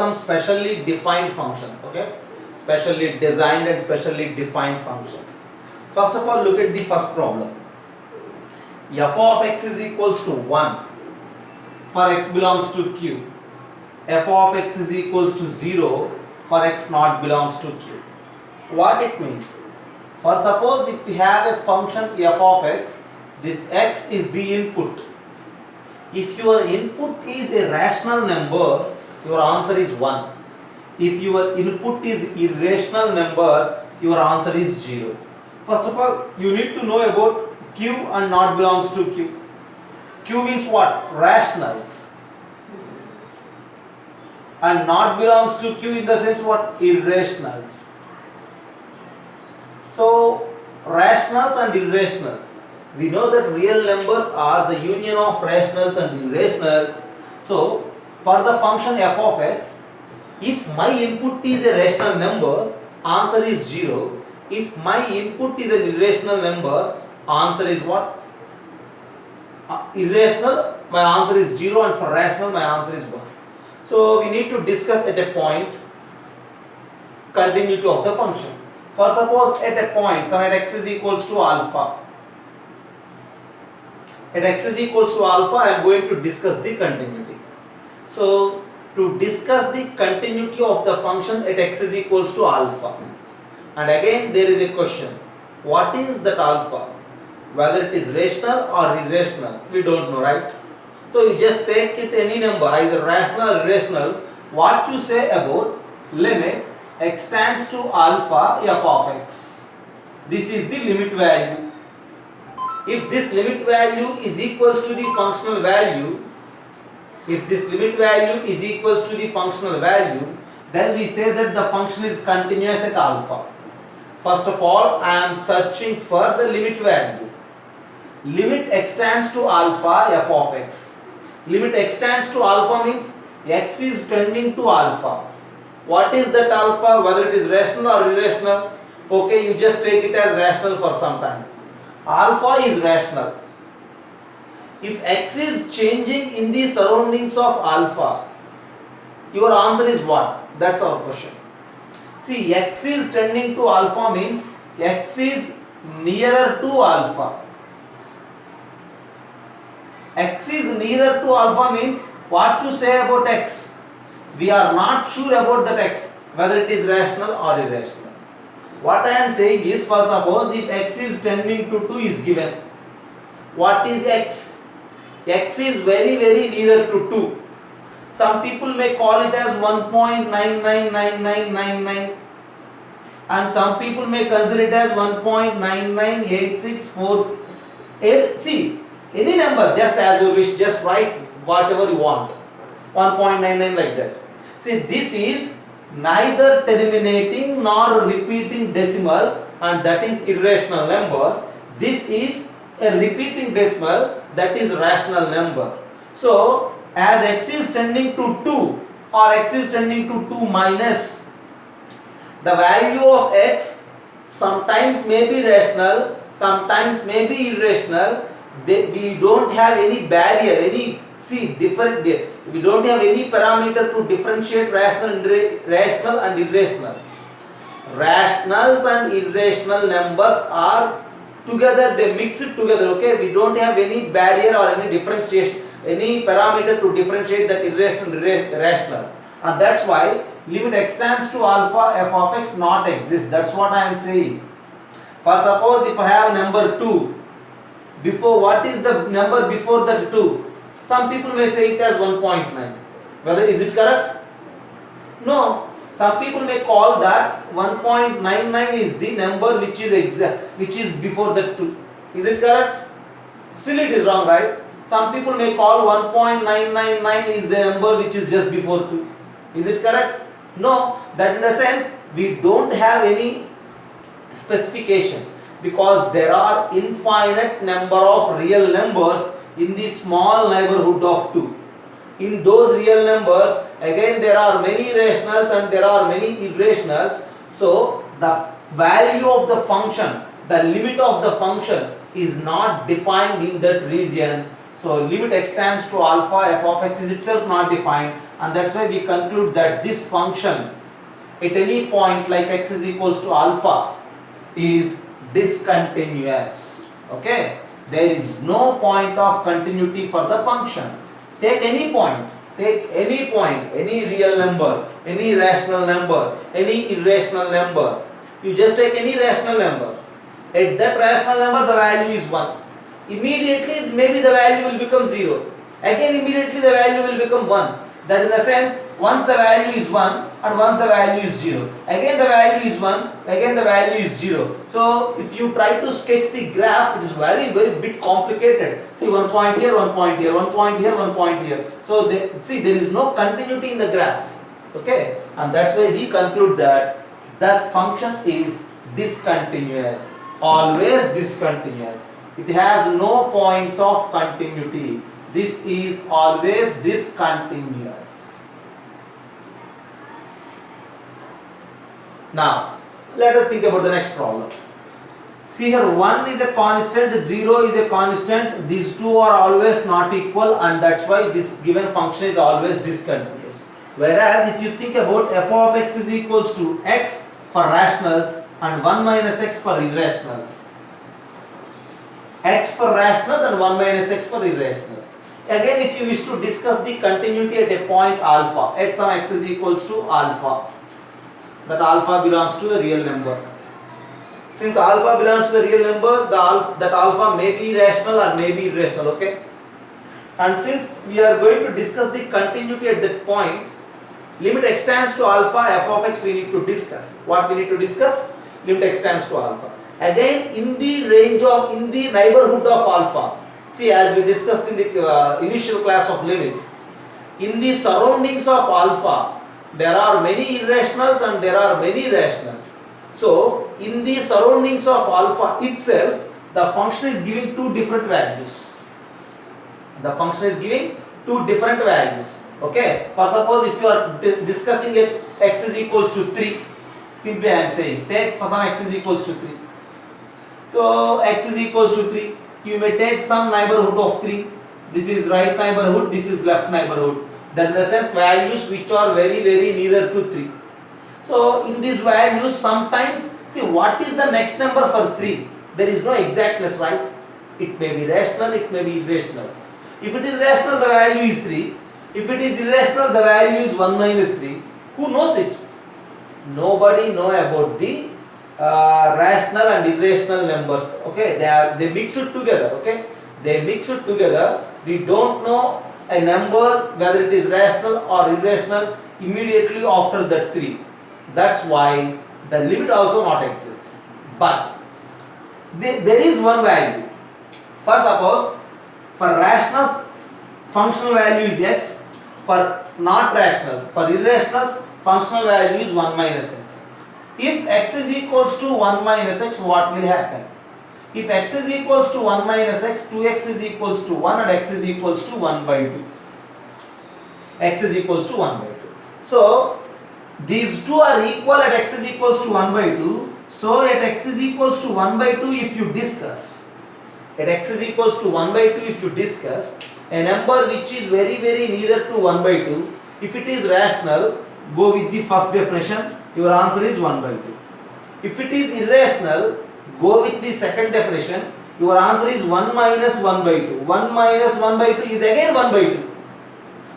some specially defined functions, okay? Specially designed and specially defined functions. First of all, look at the first problem. F of x is equals to 1 for x belongs to Q. F of x is equals to 0 for x not belongs to Q. What it means? For suppose if we have a function f of x, this x is the input. If your input is a rational number, your answer is 1. If your input is irrational number, your answer is 0. First of all, you need to know about Q and not belongs to Q. Q means what? Rationals. And not belongs to Q in the sense what? Irrationals. So, rationals and irrationals. We know that real numbers are the union of rationals and irrationals. So, for the function f of x, if my input is a rational number, answer is 0. If my input is an irrational number, answer is what? Irrational, my answer is 0, and for rational, my answer is 1. So, we need to discuss at a point continuity of the function. For suppose at a point, so at x is equals to alpha. At x is equals to alpha, I am going to discuss the continuity. So, to discuss the continuity of the function at x is equals to alpha. And again there is a question. What is that alpha? Whether it is rational or irrational, we don't know, right? So, you just take it any number, either rational or irrational. What you say about limit x tends to alpha f of x. This is the limit value. If this limit value is equals to the functional value, then we say that the function is continuous at alpha. First of all, I am searching for the limit value. Limit x tends to alpha f of x. Limit x tends to alpha means x is tending to alpha. What is that alpha? Whether it is rational or irrational? Okay, you just take it as rational for some time. Alpha is rational. If x is changing in the surroundings of alpha, your answer is what? That's our question. See, x is tending to alpha means x is nearer to alpha. X is nearer to alpha means what to say about x? We are not sure about that x, whether it is rational or irrational. What I am saying is, for suppose if x is tending to 2 is given, what is x? X is very near to 2. Some people may call it as 1.999999, and some people may consider it as 1.99864. See, any number, just as you wish, just write whatever you want. 1.99 like that. See, this is neither terminating nor repeating decimal, and that is irrational number. This is a repeating decimal, that is rational number. So, as x is tending to 2 or x is tending to 2 minus, the value of x sometimes may be rational, sometimes may be irrational. We don't have any barrier, we don't have any parameter to differentiate rational and irrational. Rationals and irrational numbers are together, they mix it together, okay? We don't have any barrier or any differentiation, any parameter to differentiate that irrational and rational. And that's why limit x tends to alpha f of x not exist. That's what I am saying. For suppose if I have number 2, before, what is the number before that 2? Some people may say it as 1.9. Whether is it correct? No. Some people may call that 1.99 is the number which is exact, which is before the 2. Is it correct? Still it is wrong, right? Some people may call 1.999 is the number which is just before 2. Is it correct? No. That in the sense, we don't have any specification, because there are infinite number of real numbers in the small neighborhood of 2. In those real numbers, again there are many rationals and there are many irrationals. So, the value of the function, the limit of the function is not defined in that region. So, limit x tends to alpha f of x is itself not defined. and that's why we conclude that this function at any point like x is equals to alpha is discontinuous. Okay, there is no point of continuity for the function. Take any point, any real number, any rational number, any irrational number. You just take any rational number. At that rational number the value is 1. Immediately maybe the value will become 0. Again immediately the value will become 1. That in the sense, once the value is 1 and once the value is 0. Again the value is 1, again the value is 0. So if you try to sketch the graph, it is very bit complicated. See, 1 point here, 1 point here, 1 point here, 1 point here. So see, there is no continuity in the graph. Okay, and that's why we conclude that that function is discontinuous, always discontinuous. It has no points of continuity. This is always discontinuous. Now, let us think about the next problem. See here, 1 is a constant, 0 is a constant. These two are always not equal, and that's why this given function is always discontinuous. Whereas if you think about f of x is equals to x for rationals and 1 minus x for irrationals. X for rationals and 1 minus x for irrationals. Again, if you wish to discuss the continuity at a point alpha, at some x is equals to alpha, that alpha belongs to a real number. Since alpha belongs to a real number, that alpha may be rational or may be irrational, okay? And since we are going to discuss the continuity at that point, limit x tends to alpha, f of x we need to discuss. What we need to discuss? Limit x tends to alpha. Again, in the range of, in the neighborhood of alpha. See, as we discussed in the initial class of limits, in the surroundings of alpha, there are many irrationals and there are many rationals. So, in the surroundings of alpha itself, the function is giving two different values. The function is giving two different values. Okay, for suppose if you are discussing it x is equals to 3, simply I am saying, take for some x is equals to 3. So, x is equals to 3. You may take some neighborhood of 3. This is right neighborhood, this is left neighborhood. That is the sense values which are very nearer to 3. So in these values sometimes, see what is the next number for 3? There is no exactness, right? It may be rational, it may be irrational. If it is rational, the value is 3. If it is irrational, the value is 1 minus 3. Who knows it? Nobody know about the rational and irrational numbers. Okay, they mix it together. Okay, they mix it together. We don't know a number whether it is rational or irrational immediately after that 3. That's why the limit also not exist. But there is one value. For suppose for rationals functional value is x. For not rationals, for irrationals functional value is 1 minus x. If x is equals to 1 minus x, what will happen? If x is equals to 1 minus x, 2x is equals to 1 and x is equals to 1 by 2. X is equals to 1 by 2. So, these two are equal at x is equals to 1 by 2. So, at x is equals to 1 by 2 if you discuss, at x is equals to 1 by 2 if you discuss, a number which is very nearer to 1 by 2, if it is rational, go with the first definition, your answer is 1 by 2. If it is irrational, go with the second definition, your answer is 1 minus 1 by 2. 1 minus 1 by 2 is again 1 by 2.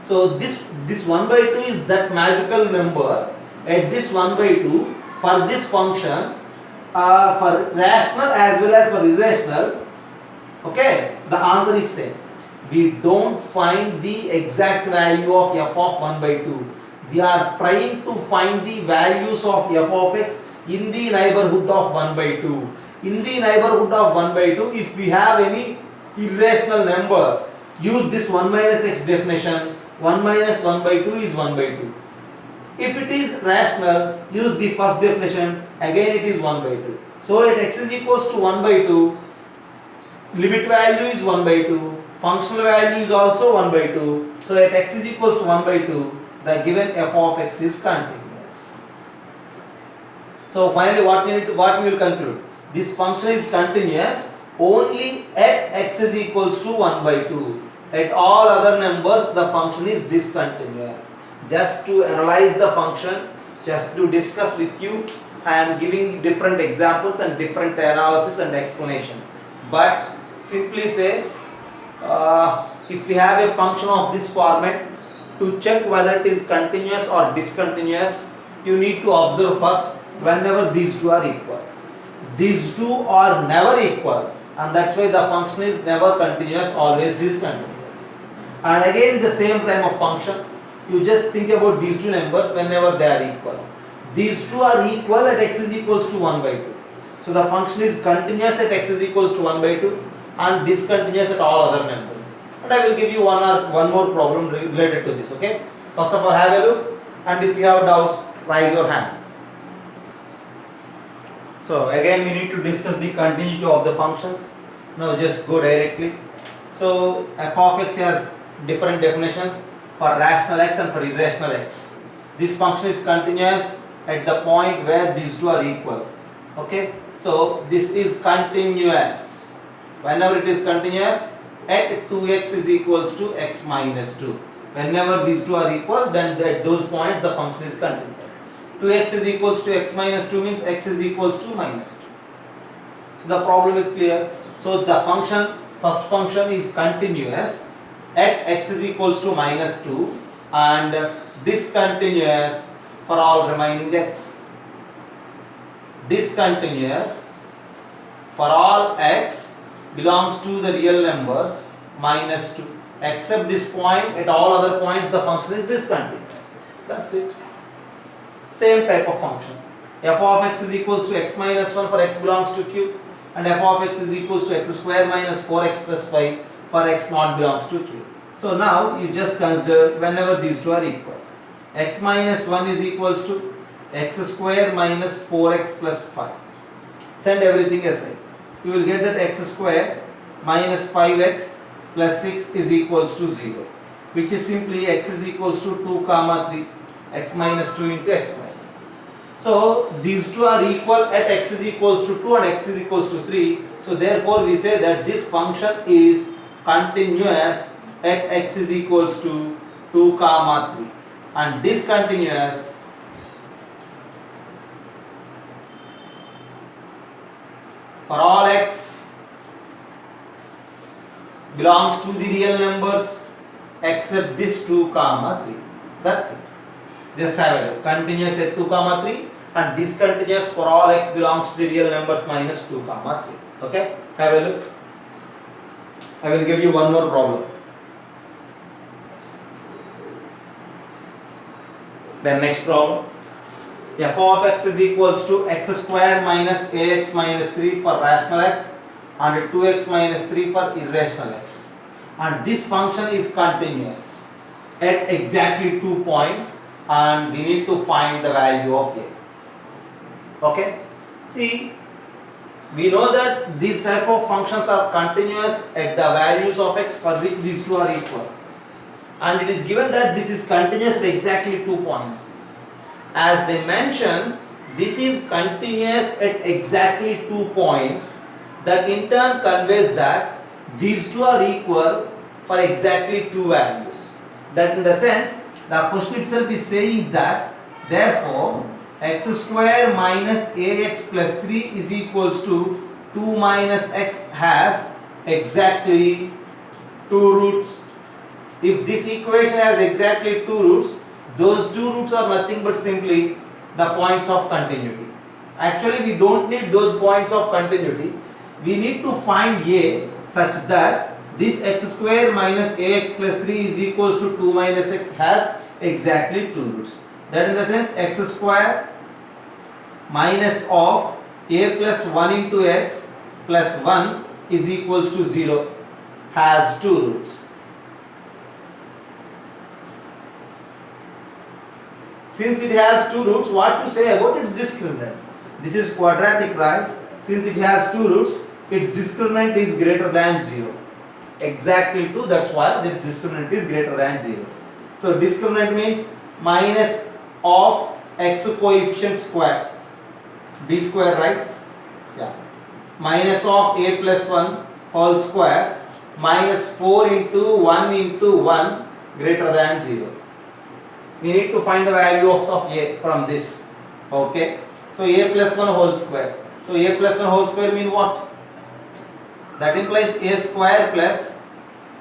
So this 1 by 2 is that magical number at this 1 by 2 for this function for rational as well as for irrational. Okay, the answer is same. We don't find the exact value of f of 1 by 2. We are trying to find the values of f of x in the neighborhood of 1 by 2. In the neighborhood of 1 by 2, if we have any irrational number, use this 1 minus x definition. 1 minus 1 by 2 is 1 by 2. If it is rational, use the first definition. Again it is 1 by 2. So at x is equals to 1 by 2, limit value is 1 by 2. Functional value is also 1 by 2. So at x is equals to 1 by 2, the given f of x is continuous. So finally what we will conclude? This function is continuous only at x is equals to 1 by 2. At all other numbers the function is discontinuous. just to analyze the function, just to discuss with you. I am giving different examples and different analysis and explanation. But simply say, if we have a function of this format, to check whether it is continuous or discontinuous, you need to observe first whenever these two are equal. These two are never equal, and that's why the function is never continuous, always discontinuous. And again the same type of function, you just think about these two numbers whenever they are equal. These two are equal at x is equals to 1 by 2. So the function is continuous at x is equals to 1 by 2 and discontinuous at all other numbers. And I will give you one more problem related to this, okay? First of all, have a look, and if you have doubts, raise your hand. So again we need to discuss the continuity of the functions. Now just go directly. So f of x has different definitions for rational x and for irrational x. This function is continuous at the point where these two are equal. Okay, so this is continuous whenever it is continuous at 2x is equals to x minus 2. Whenever these two are equal, then at those points the function is continuous. 2x is equals to x minus 2 means x is equals to minus 2. So the problem is clear. So the function, first function is continuous at x is equals to minus 2 and discontinuous for all remaining x. Discontinuous for all x belongs to the real numbers minus 2. Except this point, at all other points the function is discontinuous. That's it. Same type of function. F of x is equals to x minus 1 for x belongs to q, and f of x is equals to x square minus 4x plus 5 for x not belongs to q. So now you just consider whenever these two are equal. X minus 1 is equals to x square minus 4x plus 5. Send everything aside. You will get that x square minus 5x plus 6 is equals to 0, which is simply x is equals to 2 comma 3, x minus 2 into x minus 3. So these two are equal at x is equals to 2 and x is equals to 3. So therefore we say that this function is continuous at x is equals to 2 comma 3 and discontinuous for all x belongs to the real numbers except this 2 comma 3. That's it. Just have a look. Continuous at 2 comma 3 and discontinuous for all x belongs to the real numbers minus 2 comma 3. Okay? Have a look. I will give you one more problem. Then next problem. F of x is equals to x square minus ax minus 3 for rational x and 2x minus 3 for irrational x. And this function is continuous at exactly 2 points and we need to find the value of a. Okay? See, we know that these type of functions are continuous at the values of x for which these two are equal. And it is given that this is continuous at exactly 2 points. As they mention, this is continuous at exactly 2 points. That in turn conveys that these two are equal for exactly 2 values. That in the sense, the question itself is saying that therefore x square minus ax plus 3 is equals to 2 minus x has exactly 2 roots. If this equation has exactly 2 roots, those 2 roots are nothing but simply the points of continuity. Actually we don't need those points of continuity. We need to find a such that this x square minus ax plus 3 is equals to 2 minus x has exactly 2 roots. That in the sense x square minus of a plus 1 into x plus 1 is equals to 0 has 2 roots. Since it has 2 roots, what to say about its discriminant? This is quadratic, right? Since it has 2 roots, its discriminant is greater than 0. Exactly 2, that's why its discriminant is greater than 0. So discriminant means minus of x coefficient square, b square, right? Yeah. Minus of a plus 1 whole square minus 4 into 1 greater than 0. We need to find the values of a from this. Okay. So a plus 1 whole square. So a plus 1 whole square mean what? That implies a square plus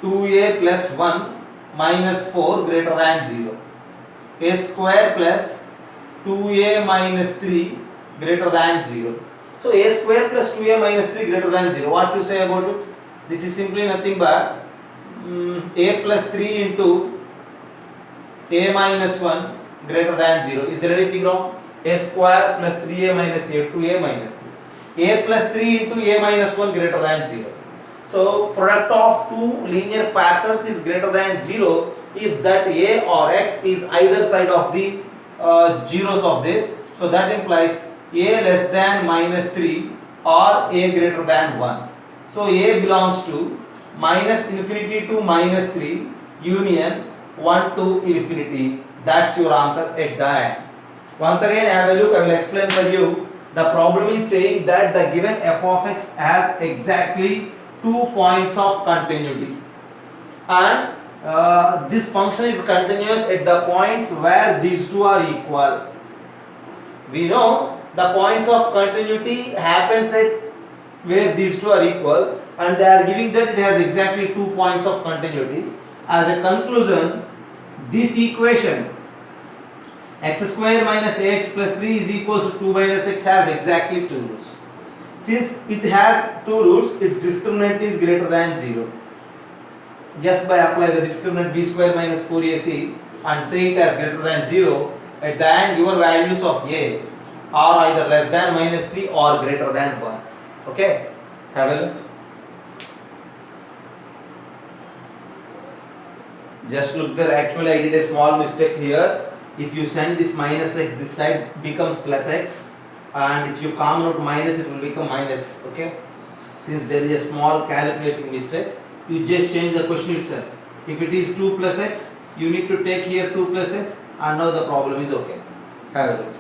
2a plus 1 minus 4 greater than 0. A square plus 2a minus 3 greater than 0. So a square plus 2a minus 3 greater than 0. What you say about it? This is simply nothing but a plus 3 into a minus 1 greater than 0. Is there anything wrong? A square plus 3a minus a, 2a minus 3. A plus 3 into a minus 1 greater than 0. So product of two linear factors is greater than 0 if that a or x is either side of the zeros of this. So that implies a less than minus 3 or a greater than 1. So a belongs to minus infinity to minus 3 union 1 to infinity. That's your answer at the end. Once again have a look, I will explain for you. The problem is saying that the given f of x has exactly 2 points of continuity, and this function is continuous at the points where these two are equal. We know the points of continuity happens at where these two are equal, and they are giving that it has exactly 2 points of continuity. As a conclusion, this equation x square minus ax plus 3 is equals to 2 minus x has exactly 2 roots. Since it has 2 roots, its discriminant is greater than 0. Just by apply the discriminant b square minus 4ac and say it as greater than 0, at the end your values of a are either less than minus 3 or greater than 1. Okay, have a look. Just look there, actually I did a small mistake here. If you send this minus x, this side becomes plus x, and if you common out minus, it will become minus. Okay, since there is a small calculating mistake, you just change the question itself. If it is 2 plus x, you need to take here 2 plus x, and now the problem is okay. Have a look.